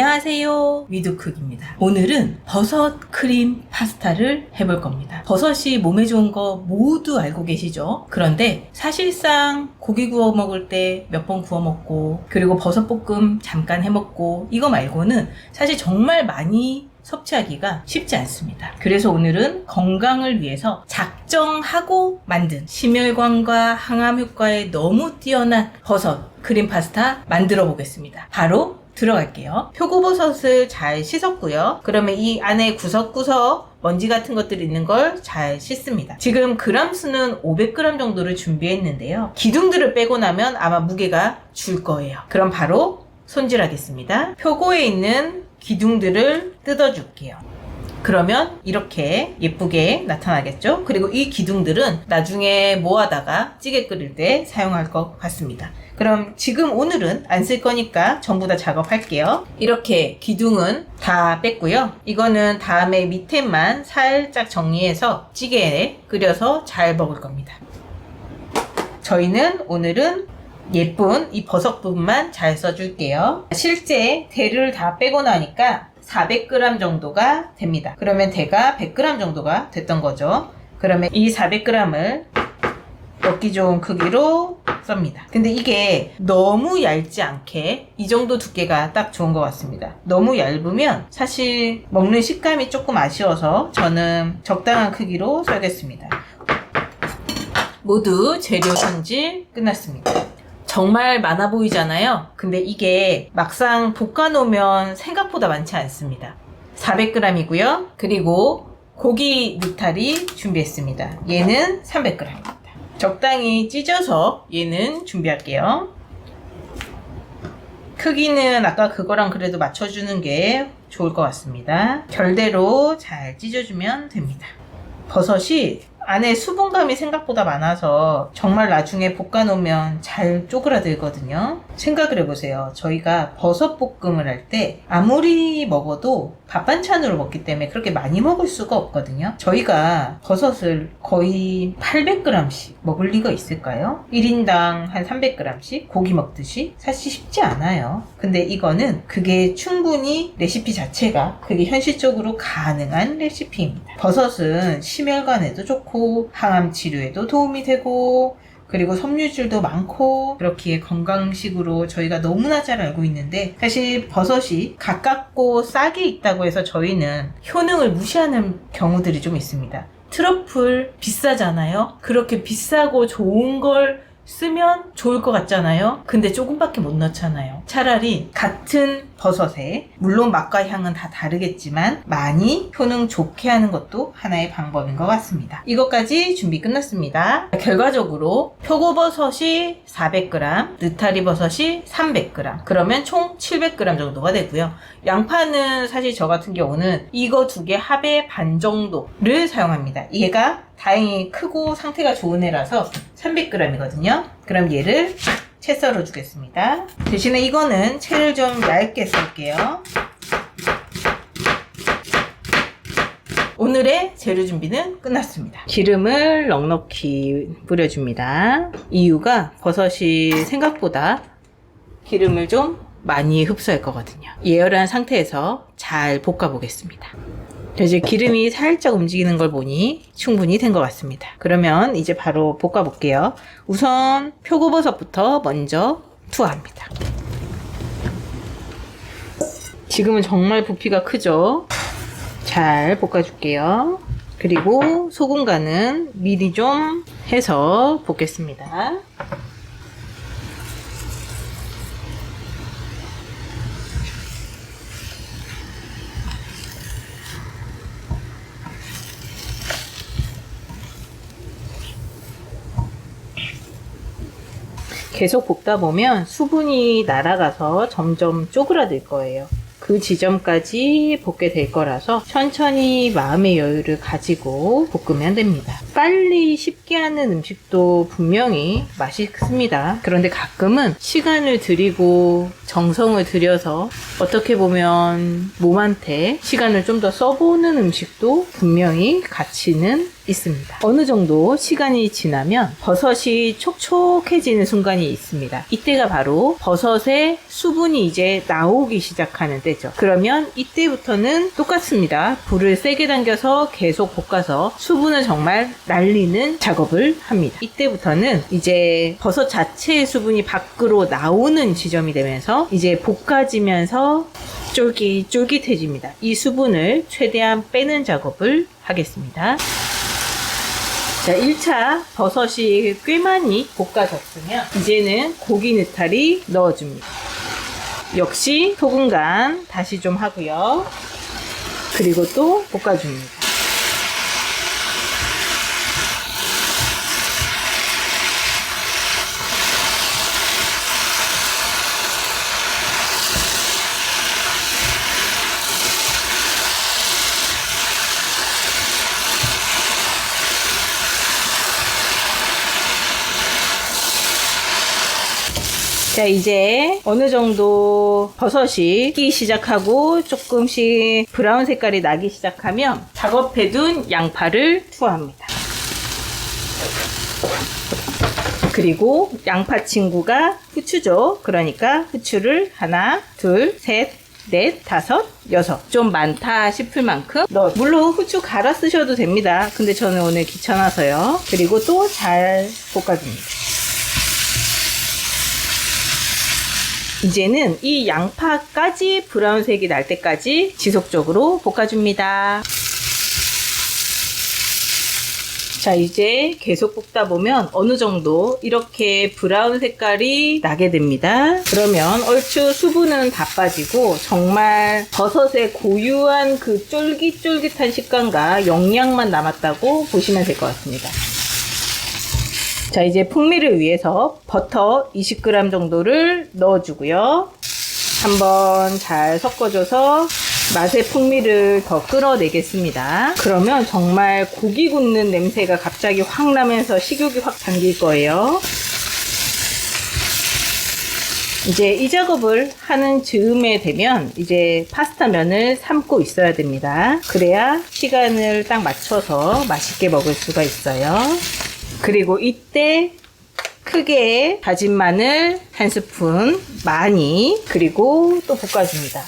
안녕하세요, 위드쿡입니다. 오늘은 버섯 크림 파스타를 해볼 겁니다. 버섯이 몸에 좋은 거 모두 알고 계시죠? 그런데 사실상 고기 구워 먹을 때 몇 번 구워 먹고, 그리고 버섯 볶음 잠깐 해 먹고, 이거 말고는 사실 정말 많이 섭취하기가 쉽지 않습니다. 그래서 오늘은 건강을 위해서 작정하고 만든 심혈관과 항암 효과에 너무 뛰어난 버섯 크림 파스타 만들어 보겠습니다. 바로 들어갈게요. 표고버섯을 잘 씻었고요. 그러면 이 안에 구석구석 먼지 같은 것들이 있는 걸 잘 씻습니다. 지금 그람 수는 500g 정도를 준비했는데요. 기둥들을 빼고 나면 아마 무게가 줄 거예요. 그럼 바로 손질하겠습니다. 표고에 있는 기둥들을 뜯어줄게요. 그러면 이렇게 예쁘게 나타나겠죠? 그리고 이 기둥들은 나중에 모아다가 찌개 끓일 때 사용할 것 같습니다. 그럼 지금 오늘은 안 쓸 거니까 전부 다 작업할게요. 이렇게 기둥은 다 뺐고요. 이거는 다음에 밑에만 살짝 정리해서 찌개에 끓여서 잘 먹을 겁니다. 저희는 오늘은 예쁜 이 버섯 부분만 잘 써줄게요. 실제 대를 다 빼고 나니까 400g 정도가 됩니다. 그러면 대가 100g 정도가 됐던 거죠. 그러면 이 400g을 먹기 좋은 크기로 썹니다. 근데 이게 너무 얇지 않게 이 정도 두께가 딱 좋은 것 같습니다. 너무 얇으면 사실 먹는 식감이 조금 아쉬워서 저는 적당한 크기로 썰겠습니다. 모두 재료 손질 끝났습니다. 정말 많아 보이잖아요. 근데 이게 막상 볶아 놓으면 생각보다 많지 않습니다. 400g이고요. 그리고 고기 느타리 준비했습니다. 얘는 300g입니다. 적당히 찢어서 얘는 준비할게요. 크기는 아까 그거랑 그래도 맞춰주는 게 좋을 것 같습니다. 결대로 잘 찢어주면 됩니다. 버섯이 안에 수분감이 생각보다 많아서 정말 나중에 볶아 놓으면 잘 쪼그라들거든요. 생각을 해보세요. 저희가 버섯 볶음을 할 때 아무리 먹어도 밥 반찬으로 먹기 때문에 그렇게 많이 먹을 수가 없거든요. 저희가 버섯을 거의 800g씩 먹을 리가 있을까요? 1인당 한 300g씩 고기 먹듯이 사실 쉽지 않아요. 근데 이거는 그게 충분히 레시피 자체가 그게 현실적으로 가능한 레시피입니다. 버섯은 심혈관에도 좋고 항암 치료에도 도움이 되고 그리고 섬유질도 많고 그렇기에 건강식으로 저희가 너무나 잘 알고 있는데 사실 버섯이 가깝고 싸게 있다고 해서 저희는 효능을 무시하는 경우들이 좀 있습니다. 트러플 비싸잖아요. 그렇게 비싸고 좋은 걸 쓰면 좋을 것 같잖아요. 근데 조금밖에 못 넣잖아요. 차라리 같은 버섯에 물론 맛과 향은 다 다르겠지만 많이 효능 좋게 하는 것도 하나의 방법인 것 같습니다. 이것까지 준비 끝났습니다. 결과적으로 표고버섯이 400g, 느타리버섯이 300g, 그러면 총 700g 정도가 되고요. 양파는 사실 저 같은 경우는 이거 두 개 합의 반 정도를 사용합니다. 얘가 다행히 크고 상태가 좋은 애라서 300g이거든요. 그럼 얘를 채 썰어 주겠습니다. 대신에 이거는 채를 좀 얇게 썰게요. 오늘의 재료 준비는 끝났습니다. 기름을 넉넉히 뿌려줍니다. 이유가 버섯이 생각보다 기름을 좀 많이 흡수할 거거든요. 예열한 상태에서 잘 볶아 보겠습니다. 이제 기름이 살짝 움직이는 걸 보니 충분히 된 것 같습니다. 그러면 이제 바로 볶아 볼게요. 우선 표고버섯부터 먼저 투하합니다. 지금은 정말 부피가 크죠? 잘 볶아줄게요. 그리고 소금 간은 미리 좀 해서 볶겠습니다. 계속 볶다 보면 수분이 날아가서 점점 쪼그라들 거예요. 그 지점까지 볶게 될 거라서 천천히 마음의 여유를 가지고 볶으면 됩니다. 빨리 쉽게 하는 음식도 분명히 맛있습니다. 그런데 가끔은 시간을 들이고 정성을 들여서 어떻게 보면 몸한테 시간을 좀 더 써보는 음식도 분명히 가치는 있습니다. 어느 정도 시간이 지나면 버섯이 촉촉해지는 순간이 있습니다. 이때가 바로 버섯의 수분이 이제 나오기 시작하는 때죠. 그러면 이때부터는 똑같습니다. 불을 세게 당겨서 계속 볶아서 수분을 정말 날리는 작업을 합니다. 이때부터는 이제 버섯 자체의 수분이 밖으로 나오는 지점이 되면서 이제 볶아지면서 쫄깃쫄깃해집니다. 이 수분을 최대한 빼는 작업을 하겠습니다. 자, 1차 버섯이 꽤 많이 볶아졌으면 이제는 고기 느타리 넣어줍니다. 역시 소금 간 다시 좀 하고요. 그리고 또 볶아줍니다. 자, 이제 어느 정도 버섯이 익기 시작하고 조금씩 브라운 색깔이 나기 시작하면 작업해둔 양파를 투하합니다. 그리고 양파 친구가 후추죠. 그러니까 후추를 하나, 둘, 셋, 넷, 다섯, 여섯. 좀 많다 싶을 만큼 물론 후추 갈아 쓰셔도 됩니다. 근데 저는 오늘 귀찮아서요. 그리고 또 잘 볶아줍니다. 이제는 이 양파까지 브라운색이 날 때까지 지속적으로 볶아줍니다. 자, 이제 계속 볶다 보면 어느 정도 이렇게 브라운 색깔이 나게 됩니다. 그러면 얼추 수분은 다 빠지고 정말 버섯의 고유한 그 쫄깃쫄깃한 식감과 영양만 남았다고 보시면 될 것 같습니다. 자, 이제 풍미를 위해서 버터 20g 정도를 넣어주고요. 한번 잘 섞어줘서 맛의 풍미를 더 끌어내겠습니다. 그러면 정말 고기 굽는 냄새가 갑자기 확 나면서 식욕이 확 당길 거예요. 이제 이 작업을 하는 즈음에 되면 이제 파스타 면을 삶고 있어야 됩니다. 그래야 시간을 딱 맞춰서 맛있게 먹을 수가 있어요. 그리고 이때 크게 다진 마늘 1스푼 많이, 그리고 또 볶아줍니다.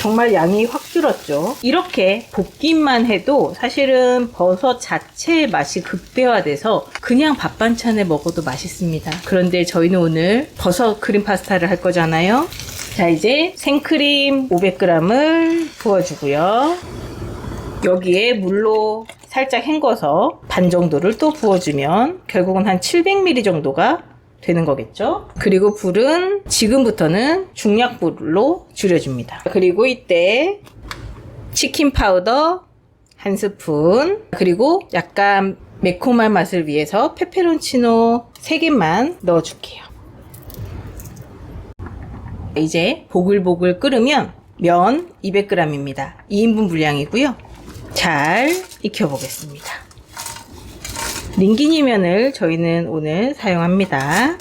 정말 양이 확 줄었죠. 이렇게 볶기만 해도 사실은 버섯 자체의 맛이 극대화돼서 그냥 밥 반찬에 먹어도 맛있습니다. 그런데 저희는 오늘 버섯 크림 파스타를 할 거잖아요. 자, 이제 생크림 500g을 부어주고요. 여기에 물로 살짝 헹궈서 반 정도를 또 부어주면 결국은 한 700ml 정도가 되는 거겠죠. 그리고 불은 지금부터는 중약불로 줄여줍니다. 그리고 이때 치킨 파우더 1스푼, 그리고 약간 매콤한 맛을 위해서 페페론치노 3개만 넣어줄게요. 이제 보글보글 끓으면 면 200g입니다. 2인분 분량이고요. 잘 익혀보겠습니다. 링기니 면을 저희는 오늘 사용합니다.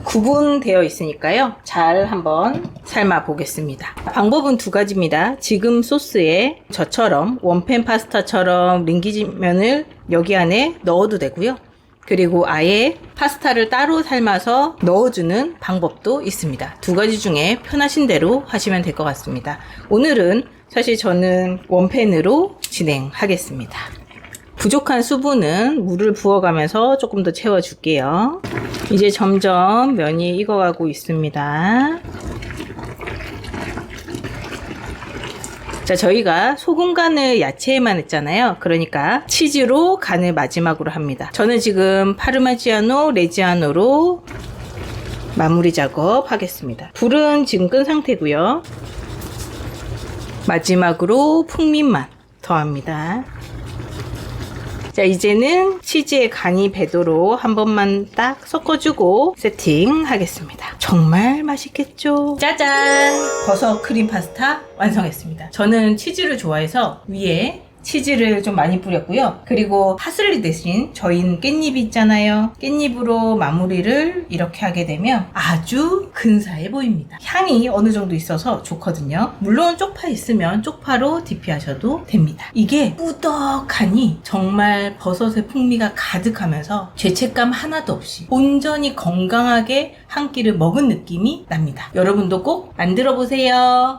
구분되어 있으니까요. 잘 한번 삶아 보겠습니다. 방법은 두 가지입니다. 지금 소스에 저처럼 원팬 파스타처럼 링기니 면을 여기 안에 넣어도 되고요. 그리고 아예 파스타를 따로 삶아서 넣어주는 방법도 있습니다. 두 가지 중에 편하신 대로 하시면 될 것 같습니다. 오늘은 사실 저는 원팬으로 진행하겠습니다. 부족한 수분은 물을 부어가면서 조금 더 채워줄게요. 이제 점점 면이 익어가고 있습니다. 자, 저희가 소금 간을 야채에만 했잖아요. 그러니까 치즈로 간을 마지막으로 합니다. 저는 지금 파르마지아노 레지아노로 마무리 작업 하겠습니다. 불은 지금 끈 상태고요. 마지막으로 풍미만 더합니다. 자, 이제는 치즈에 간이 배도록 한 번만 딱 섞어주고 세팅하겠습니다. 정말 맛있겠죠? 짜잔! 버섯 크림 파스타 완성했습니다. 저는 치즈를 좋아해서 위에 치즈를 좀 많이 뿌렸고요. 그리고 파슬리 대신 저희는 깻잎이 있잖아요. 깻잎으로 마무리를 이렇게 하게 되면 아주 근사해 보입니다. 향이 어느 정도 있어서 좋거든요. 물론 쪽파 있으면 쪽파로 DP하셔도 됩니다. 이게 꾸덕하니 정말 버섯의 풍미가 가득하면서 죄책감 하나도 없이 온전히 건강하게 한 끼를 먹은 느낌이 납니다. 여러분도 꼭 만들어 보세요.